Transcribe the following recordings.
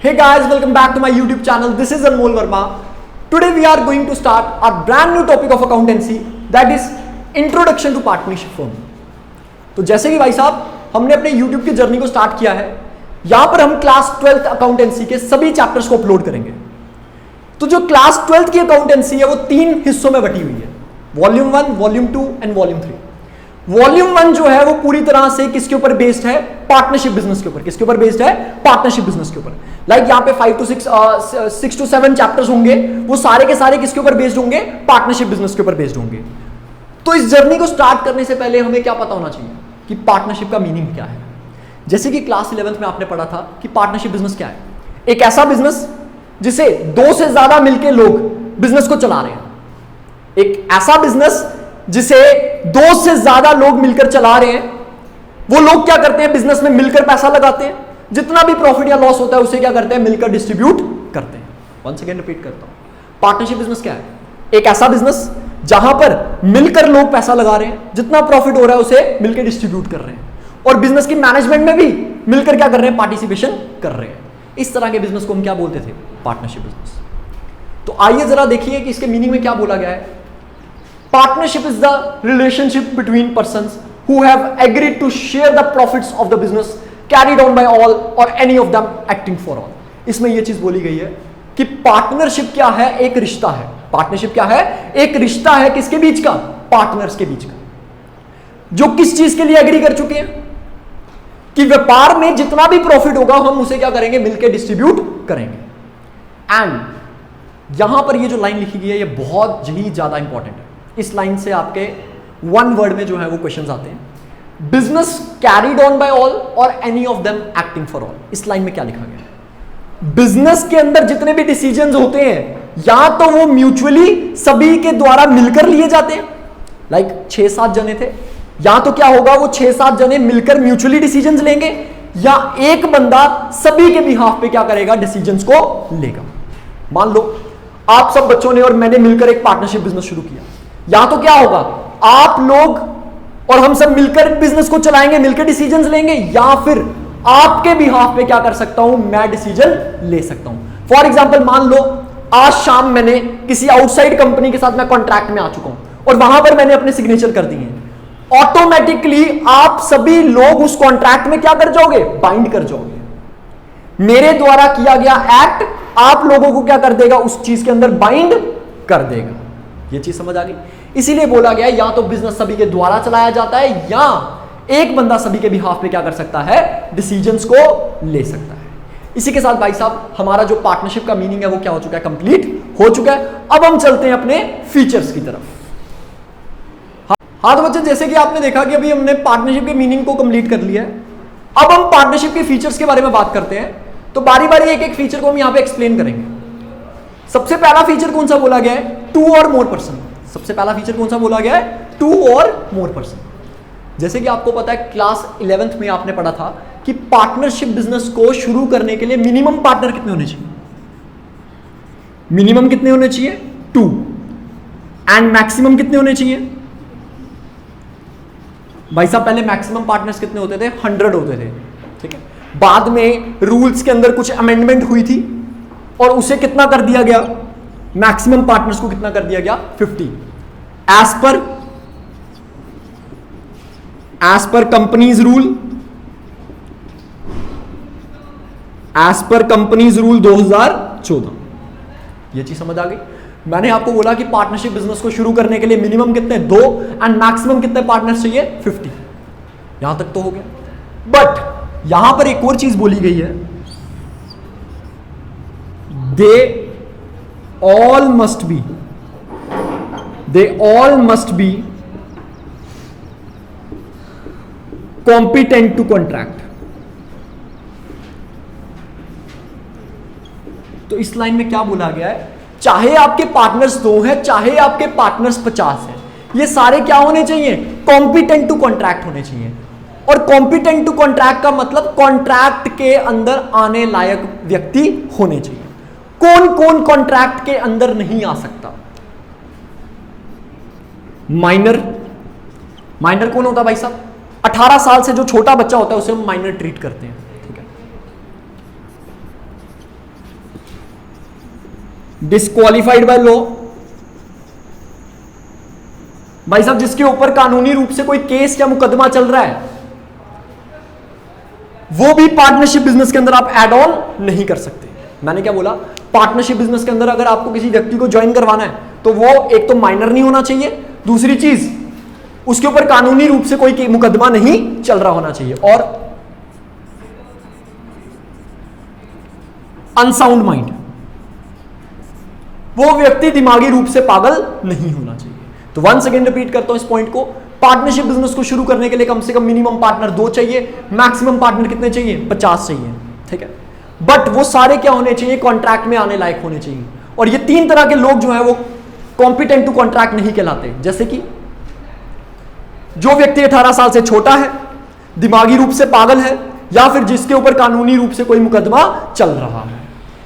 Hey guys, welcome back to my YouTube channel. This is Anmol Verma. Today we are going to start our brand new topic of accountancy, that is introduction to partnership firm. तो जैसे कि भाई साहब हमने अपने YouTube की journey को start किया है, यहां पर हम क्लास 12th अकाउंटेंसी के सभी चैप्टर्स को अपलोड करेंगे। तो जो क्लास 12th की अकाउंटेंसी है वो 3 हिस्सों में बटी हुई है, volume 1, volume 2 and volume 3। Volume 1 जो है वो पूरी तरह से किसके ऊपर बेस्ड है? पार्टनरशिप बिजनेस के ऊपर। किसके ऊपर बेस्ड है? पार्टनरशिप बिजनेस के ऊपर। लाइक यहाँ पे 6 to 7 चैप्टर्स होंगे, वो सारे के सारे किसके ऊपर बेस्ड होंगे? पार्टनरशिप बिजनेस के ऊपर बेस्ड होंगे। तो इस जर्नी को स्टार्ट करने से पहले हमें क्या पता होना चाहिए कि पार्टनरशिप का मीनिंग क्या है। जैसे कि क्लास 11th में आपने पढ़ा था कि पार्टनरशिप बिजनेस क्या है? एक ऐसा बिजनेस जिसे 2 से ज्यादा मिलकर लोग बिजनेस को चला रहे हैं। एक ऐसा बिजनेस जिसे 2 से ज्यादा लोग मिलकर चला रहे हैं। वो लोग क्या करते हैं? बिजनेस में मिलकर पैसा लगाते हैं, जितना भी प्रॉफिट या लॉस होता है उसे क्या करते हैं? मिलकर डिस्ट्रीब्यूट करते हैं। वंस अगेन रिपीट करता हूं, पार्टनरशिप बिजनेस क्या है? एक ऐसा बिजनेस जहां पर मिलकर लोग पैसा लगा रहे हैं, जितना प्रॉफिट हो रहा है उसे मिलकर डिस्ट्रीब्यूट कर रहे हैं, और बिजनेस की मैनेजमेंट में भी मिलकर क्या कर रहे हैं? पार्टिसिपेशन कर रहे हैं। इस तरह के बिजनेस को हम क्या बोलते थे? Partnership business. तो आइए जरा देखिए कि इसके मीनिंग में क्या बोला गया है। Partnership is the relationship between persons who have agreed to share the profits of the business carried on by all or any of them acting for all. इसमें यह चीज बोली गई है कि पार्टनरशिप क्या है? एक रिश्ता है। पार्टनरशिप क्या है? एक रिश्ता है। किसके बीच का? पार्टनर्स के बीच का, जो किस चीज के लिए एग्री कर चुके हैं कि व्यापार में जितना भी प्रॉफिट होगा हम उसे क्या करेंगे? मिलकर डिस्ट्रीब्यूट करेंगे। एंड यहां पर ये जो लाइन लिखी गई है ये बहुत ही ज्यादा इंपॉर्टेंट है। इस लाइन से आपके 1 वर्ड में जो है वो क्वेश्चंस आते हैं। Business carried on by all or any of them acting for all. इस लाइन में क्या लिखा गया है? बिजनेस के अंदर जितने भी डिसीजंस होते हैं या तो वो म्यूचुअली सभी के द्वारा मिलकर लिए जाते हैं, लाइक 6-7 जने थे, या तो क्या होगा? वो 6-7 जने मिलकर म्यूचुअली डिसीजंस लेंगे, या एक बंदा सभी के बिहाफ पे क्या करेगा? डिसीजंस को लेगा। मान लो आप सब बच्चों ने और मैंने मिलकर एक पार्टनरशिप बिजनेस शुरू किया, या तो क्या होगा? आप लोग और हम सब मिलकर बिजनेस को चलाएंगे, मिलकर डिसीजंस लेंगे, या फिर आपके बिहाफ पे क्या कर सकता हूं? मैं डिसीजन ले सकता हूं। फॉर एग्जांपल मान लो आज शाम मैंने किसी आउटसाइड कंपनी के साथ मैं कॉन्ट्रैक्ट में आ चुका हूं और वहां पर मैंने अपने सिग्नेचर कर दिए हैं। ऑटोमेटिकली आप सभी लोग उस कॉन्ट्रैक्ट में क्या कर जाओगे? बाइंड कर जाओगे। मेरे द्वारा किया गया एक्ट आप लोगों को क्या कर देगा? उस चीज के अंदर बाइंड कर देगा। ये चीज समझ आ गई? इसीलिए बोला गया या तो बिजनेस सभी के द्वारा चलाया जाता है, या एक बंदा सभी के बिहाफ पे क्या कर सकता है? डिसीजंस को ले सकता है। इसी के साथ भाई साहब हमारा जो पार्टनरशिप का मीनिंग है वो क्या हो चुका है? कंप्लीट हो चुका है। अब हम चलते हैं अपने फीचर्स की तरफ। हाँ तो बच्चे, जैसे कि आपने देखा कि अभी हमने पार्टनरशिप के मीनिंग को कंप्लीट कर लिया है। अब हम पार्टनरशिप के फीचर्स के बारे में बात करते हैं। तो बारी बारी एक एक फीचर को हम यहां पे एक्सप्लेन करेंगे। सबसे पहला फीचर कौन सा बोला गया है? 2 और मोर पर्सन। सबसे पहला फीचर कौन सा बोला गया है? 2 और मोर पर्सन। जैसे कि आपको पता है क्लास 11th में आपने पढ़ा था कि पार्टनरशिप बिजनेस को शुरू करने के लिए मिनिमम पार्टनर कितने होने चाहिए? मिनिमम कितने होने चाहिए? 2। एंड मैक्सिमम कितने होने चाहिए? भाई साहब पहले मैक्सिमम पार्टनर्स कितने होते थे? 100 होते थे। ठीक है, बाद में रूल्स के अंदर कुछ अमेंडमेंट हुई थी और उसे कितना कर दिया गया? मैक्सिमम पार्टनर्स को कितना कर दिया गया? 50। As per companies rule, as per companies rule 2014। ये चीज समझ आ गई? मैंने आपको बोला कि पार्टनरशिप बिजनेस को शुरू करने के लिए मिनिमम कितने? 2 एंड मैक्सिमम कितने पार्टनर्स चाहिए? 50। यहां तक तो हो गया। बट यहां पर एक और चीज बोली गई है, they all must be competent to contract। तो इस लाइन में क्या बोला गया है? चाहे आपके पार्टनर्स 2 हैं, चाहे आपके पार्टनर्स 50 हैं, ये सारे क्या होने चाहिए? कॉम्पिटेंट टू कॉन्ट्रैक्ट होने चाहिए। और कॉम्पिटेंट टू कॉन्ट्रैक्ट का मतलब कॉन्ट्रैक्ट के अंदर आने लायक व्यक्ति होने चाहिए। कौन कौन कॉन्ट्रैक्ट के अंदर नहीं आ सकता? माइनर। माइनर कौन होता है भाई साहब? 18 साल से जो छोटा बच्चा होता है उसे हम माइनर ट्रीट करते हैं। ठीक है, डिस्क्वालिफाइड बाय लॉ। भाई साहब जिसके ऊपर कानूनी रूप से कोई केस या मुकदमा चल रहा है, वो भी पार्टनरशिप बिजनेस के अंदर आप एड ऑन नहीं कर सकते। मैंने क्या बोला, पार्टनरशिप बिजनेस के अंदर अगर आपको किसी व्यक्ति को ज्वाइन करवाना है तो वो एक तो माइनर नहीं होना चाहिए, दूसरी चीज उसके ऊपर कानूनी रूप से कोई मुकदमा नहीं चल रहा होना चाहिए, और अनसाउंड माइंड, वो व्यक्ति दिमागी रूप से पागल नहीं होना चाहिए। तो वंस अगेन रिपीट करता हूं इस पॉइंट को, पार्टनरशिप बिजनेस को शुरू करने के लिए कम से कम मिनिमम पार्टनर 2 चाहिए, मैक्सिमम पार्टनर कितने चाहिए, 50 चाहिए, ठीक है। बट वो सारे क्या होने चाहिए, कॉन्ट्रैक्ट में आने लायक होने चाहिए। और ये 3 तरह के लोग जो है वो कॉम्पिटेंट टू कॉन्ट्रैक्ट नहीं कहलाते, जैसे कि जो व्यक्ति 18 साल से छोटा है, दिमागी रूप से पागल है, या फिर जिसके ऊपर कानूनी रूप से कोई मुकदमा चल रहा है।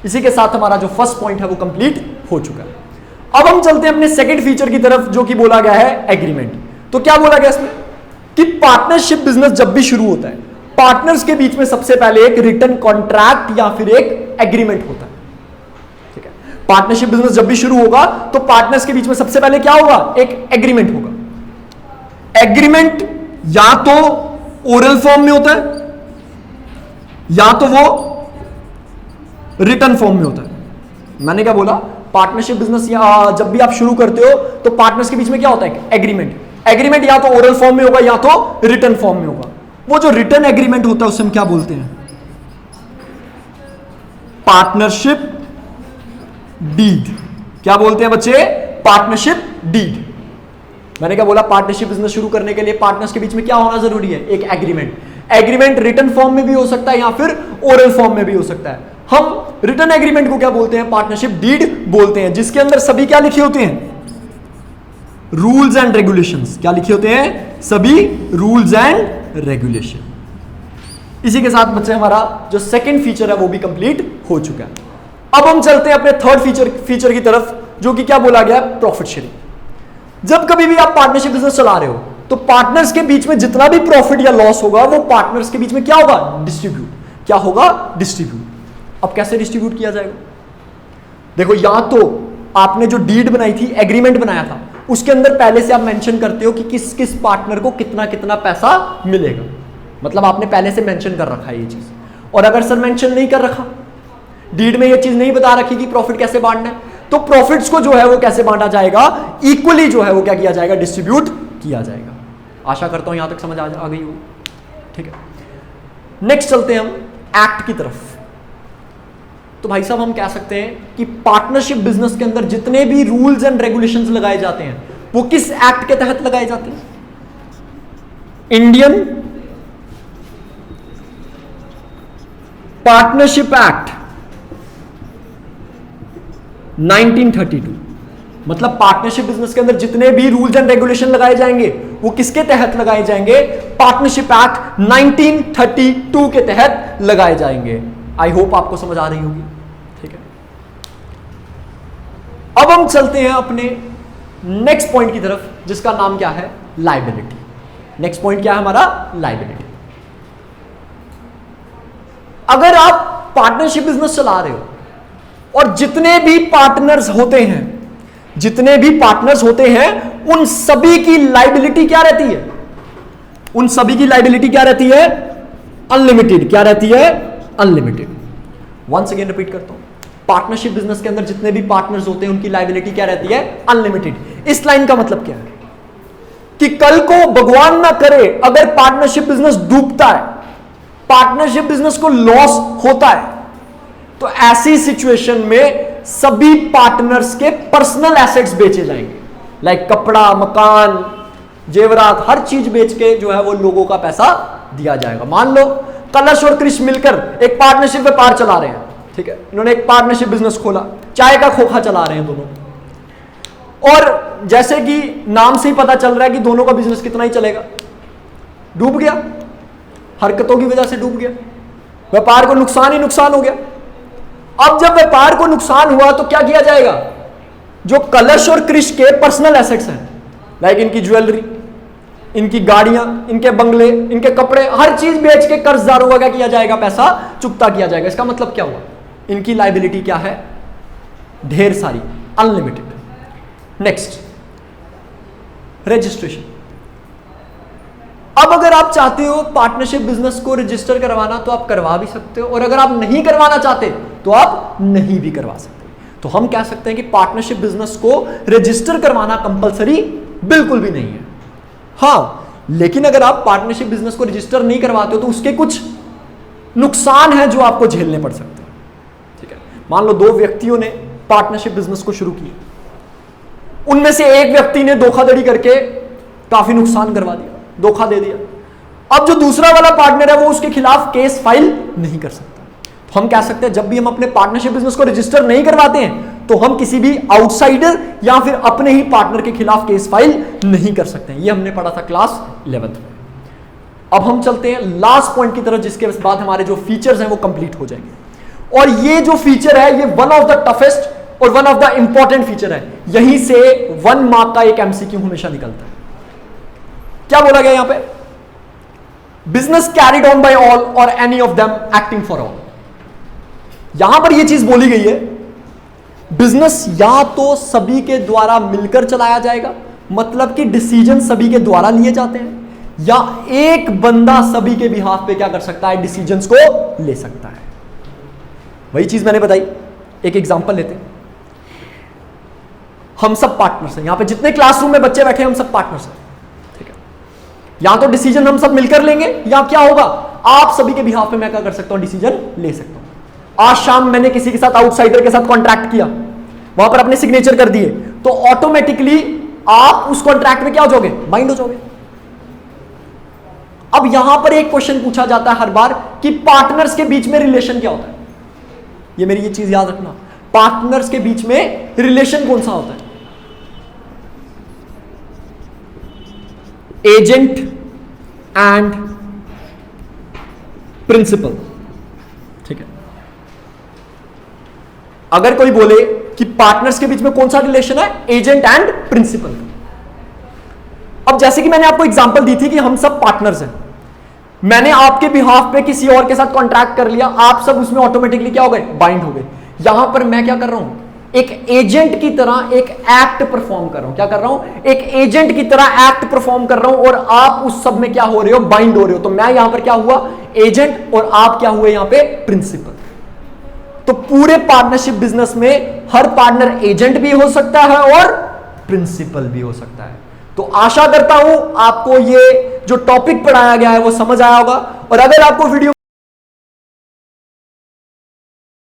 इसी के साथ हमारा जो फर्स्ट पॉइंट है वो कंप्लीट हो चुका है। अब हम चलते हैं अपने सेकंड फीचर की तरफ, जो कि बोला गया है एग्रीमेंट। तो क्या बोला गया इसमें कि पार्टनरशिप बिजनेस जब भी शुरू होता है, पार्टनर्स के बीच में सबसे पहले एक रिटन कॉन्ट्रैक्ट या फिर एक एग्रीमेंट होता है, ठीक है। पार्टनरशिप बिजनेस जब भी शुरू होगा तो पार्टनर्स के बीच में सबसे पहले क्या होगा, एक एग्रीमेंट होगा। एग्रीमेंट या तो ओरल फॉर्म में होता है या तो वो रिटन फॉर्म में होता है। मैंने क्या बोला, पार्टनरशिप बिजनेस या जब भी आप शुरू करते हो तो पार्टनर्स के बीच में क्या होता है, एग्रीमेंट। एग्रीमेंट या तो ओरल फॉर्म में होगा या तो रिटन फॉर्म में होगा। वो जो रिटन एग्रीमेंट होता है उसे हम क्या बोलते हैं, पार्टनरशिप डीड। क्या बोलते हैं बच्चे, पार्टनरशिप डीड। मैंने क्या बोला, पार्टनरशिप बिजनेस शुरू करने के लिए पार्टनर्स के बीच में क्या होना जरूरी है, एक एग्रीमेंट। एग्रीमेंट रिटन फॉर्म में भी हो सकता है या फिर ओरल फॉर्म में भी हो सकता है। हम रिटन एग्रीमेंट को क्या बोलते हैं, पार्टनरशिप डीड बोलते हैं, जिसके अंदर सभी क्या लिखे होते हैं, रूल्स एंड रेगुलेशंस। क्या लिखे होते हैं, सभी रूल्स एंड रेगुलेशन। इसी के साथ बच्चे हमारा जो सेकंड फीचर है वो भी कंप्लीट हो चुका है। अब हम चलते हैं अपने थर्ड फीचर की तरफ, जो कि क्या बोला गया, प्रॉफिट शेयरिंग। जब कभी भी आप पार्टनरशिप बिजनेस चला रहे हो तो पार्टनर्स के बीच में जितना भी प्रॉफिट या लॉस होगा वो पार्टनर्स के बीच में क्या होगा, डिस्ट्रीब्यूट। क्या होगा, डिस्ट्रीब्यूट। अब कैसे डिस्ट्रीब्यूट किया जाएगा, देखो, या तो आपने जो डीड बनाई थी, एग्रीमेंट बनाया था, उसके अंदर पहले से आप मेंशन करते हो कि किस किस पार्टनर को कितना कितना पैसा मिलेगा, मतलब आपने पहले से मेंशन कर रखा है ये चीज। और अगर सर मेंशन नहीं कर रखा, डीड में ये चीज नहीं बता रखी कि प्रॉफिट कैसे बांटना है, तो प्रॉफिट्स को जो है वो कैसे बांटा जाएगा, इक्वली जो है वो क्या किया जाएगा, डिस्ट्रीब्यूट किया जाएगा। आशा करता हूं यहां तक समझ आ गई हो, ठीक है। नेक्स्ट चलते हैं हम एक्ट की तरफ। तो भाई साहब हम कह सकते हैं कि पार्टनरशिप बिजनेस के अंदर जितने भी रूल्स एंड रेगुलेशंस लगाए जाते हैं वो किस एक्ट के तहत लगाए जाते हैं, इंडियन पार्टनरशिप एक्ट 1932। मतलब पार्टनरशिप बिजनेस के अंदर जितने भी रूल्स एंड रेगुलेशन लगाए जाएंगे वो किसके तहत लगाए जाएंगे, पार्टनरशिप एक्ट 1932 के तहत लगाए जाएंगे। आई होप आपको समझ आ रही होगी, ठीक है। अब हम चलते हैं अपने नेक्स्ट पॉइंट की तरफ, जिसका नाम क्या है, लायबिलिटी। नेक्स्ट पॉइंट क्या है हमारा, लायबिलिटी। अगर आप पार्टनरशिप बिजनेस चला रहे हो और जितने भी पार्टनर्स होते हैं उन सभी की लायबिलिटी क्या रहती है, उन सभी की लायबिलिटी क्या रहती है, अनलिमिटेड। क्या रहती है, अनलिमिटेड। वंस अगेन रिपीट करता हूं, पार्टनरशिप बिजनेस के अंदर जितने भी पार्टनर्स होते हैं उनकी लायबिलिटी क्या रहती है, अनलिमिटेड। इस लाइन का मतलब क्या है कि कल को भगवान ना करे अगर पार्टनरशिप बिजनेस डूबता है, पार्टनरशिप बिजनेस को लॉस होता है, तो ऐसी सिचुएशन में सभी पार्टनर्स के पर्सनल एसेट्स बेचे जाएंगे, लाइक कपड़ा, मकान, जेवरात, हर चीज बेच के जो है वो लोगों का पैसा दिया जाएगा। मान लो कलश और कृष मिलकर एक पार्टनरशिप व्यापार चला रहे हैं, ठीक है, इन्होंने एक पार्टनरशिप बिजनेस खोला, चाय का खोखा चला रहे हैं दोनों, और जैसे कि नाम से ही पता चल रहा है कि दोनों का बिजनेस कितना ही चलेगा, डूब गया, हरकतों की वजह से डूब गया, व्यापार को नुकसान ही नुकसान हो गया। अब जब व्यापार को नुकसान हुआ तो क्या किया जाएगा, जो कलश और कृष के पर्सनल एसेट्स हैं, लाइक इनकी ज्वेलरी, इनकी गाड़ियां, इनके बंगले, इनके कपड़े, हर चीज बेच के कर्जदारों का क्या किया जाएगा, पैसा चुकता किया जाएगा। इसका मतलब क्या हुआ, इनकी लायबिलिटी क्या है, ढेर सारी, अनलिमिटेड। Next, registration. अब अगर आप चाहते हो पार्टनरशिप बिजनेस को रजिस्टर करवाना तो आप करवा भी सकते हो, और अगर आप नहीं करवाना चाहते तो आप नहीं भी करवा सकते। तो हम कह सकते हैं कि पार्टनरशिप बिजनेस को रजिस्टर करवाना कंपलसरी बिल्कुल भी नहीं है। हाँ, लेकिन अगर आप पार्टनरशिप बिजनेस को रजिस्टर नहीं करवाते हो तो उसके कुछ नुकसान हैं जो आपको झेलने पड़ सकते हैं। ठीक है, मान लो दो व्यक्तियों ने पार्टनरशिप बिजनेस को शुरू किया, उनमें से एक व्यक्ति ने धोखाधड़ी करके काफी नुकसान करवा दिया, धोखा दे दिया। अब जो दूसरा वाला पार्टनर है वो उसके खिलाफ केस फाइल नहीं कर सकता। तो हम कह सकते हैं जब भी हम अपने पार्टनरशिप बिजनेस को रजिस्टर नहीं करवाते हैं तो हम किसी भी आउटसाइडर या फिर अपने ही पार्टनर के खिलाफ केस फाइल नहीं कर सकते हैं। ये हमने पढ़ा था क्लास 11th में। अब हम चलते हैं लास्ट पॉइंट की तरफ, जिसके बाद हमारे जो फीचर्स हैं वो कंप्लीट हो जाएंगे। और ये जो फीचर है ये वन ऑफ द टफेस्ट और one of the important feature है। यहीं से 1 मार्क का एक एमसीक्यू हमेशा निकलता है। क्या बोला गया यहां पे? Business carried on by all or any of them acting for all. यहां पर यह चीज बोली गई है, बिजनेस या तो सभी के द्वारा मिलकर चलाया जाएगा, मतलब कि डिसीजन सभी के द्वारा लिए जाते हैं, या एक बंदा सभी के बिहाफ पे क्या कर सकता है, डिसीजंस को ले सकता है। वही चीज मैंने बताई। एक एग्जांपल लेते हैं। हम सब पार्टनर्स हैं, यहां पे जितने क्लासरूम में बच्चे बैठे हैं हम सब पार्टनर्स हैं। ठीक है, या तो डिसीजन हम सब मिलकर लेंगे, या क्या होगा, आप सभी के बिहाफ पे मैं क्या कर सकता हूं, डिसीजन ले सकता हूं। आज शाम मैंने किसी के साथ, आउटसाइडर के साथ कॉन्ट्रैक्ट किया, वहां पर अपने सिग्नेचर कर दिए, तो ऑटोमेटिकली आप उस कॉन्ट्रैक्ट में क्या हो जाओगे, बाइंड हो जाओगे। अब यहां पर एक क्वेश्चन पूछा जाता है हर बार कि पार्टनर्स के बीच में रिलेशन क्या होता है। ये मेरी ये चीज याद रखना, पार्टनर्स के बीच में रिलेशन कौन सा होता है? Agent and principal. ठीक है, अगर कोई बोले कि पार्टनर्स के बीच में कौन सा रिलेशन है, एजेंट एंड प्रिंसिपल। अब जैसे कि मैंने आपको एग्जांपल दी थी कि हम सब पार्टनर्स हैं, मैंने आपके बिहाफ पे किसी और के साथ कॉन्ट्रैक्ट कर लिया, आप सब उसमें ऑटोमेटिकली क्या हो गए, बाइंड हो गए। यहां पर मैं क्या कर रहा हूं, एक एजेंट की तरह एक एक्ट परफॉर्म कर रहा हूं। क्या कर रहा हूं, एक एजेंट की तरह एक्ट परफॉर्म कर रहा हूं, और आप उस सब में क्या हो रहे हो, बाइंड हो रहे हो। तो मैं यहां पर क्या हुआ, एजेंट, और आप क्या हुए यहां पे, प्रिंसिपल। तो पूरे पार्टनरशिप बिजनेस में हर पार्टनर एजेंट भी हो सकता है और प्रिंसिपल भी हो सकता है। तो आशा करता हूं आपको ये जो टॉपिक पढ़ाया गया है वो समझ आया होगा। और अगर आपको वीडियो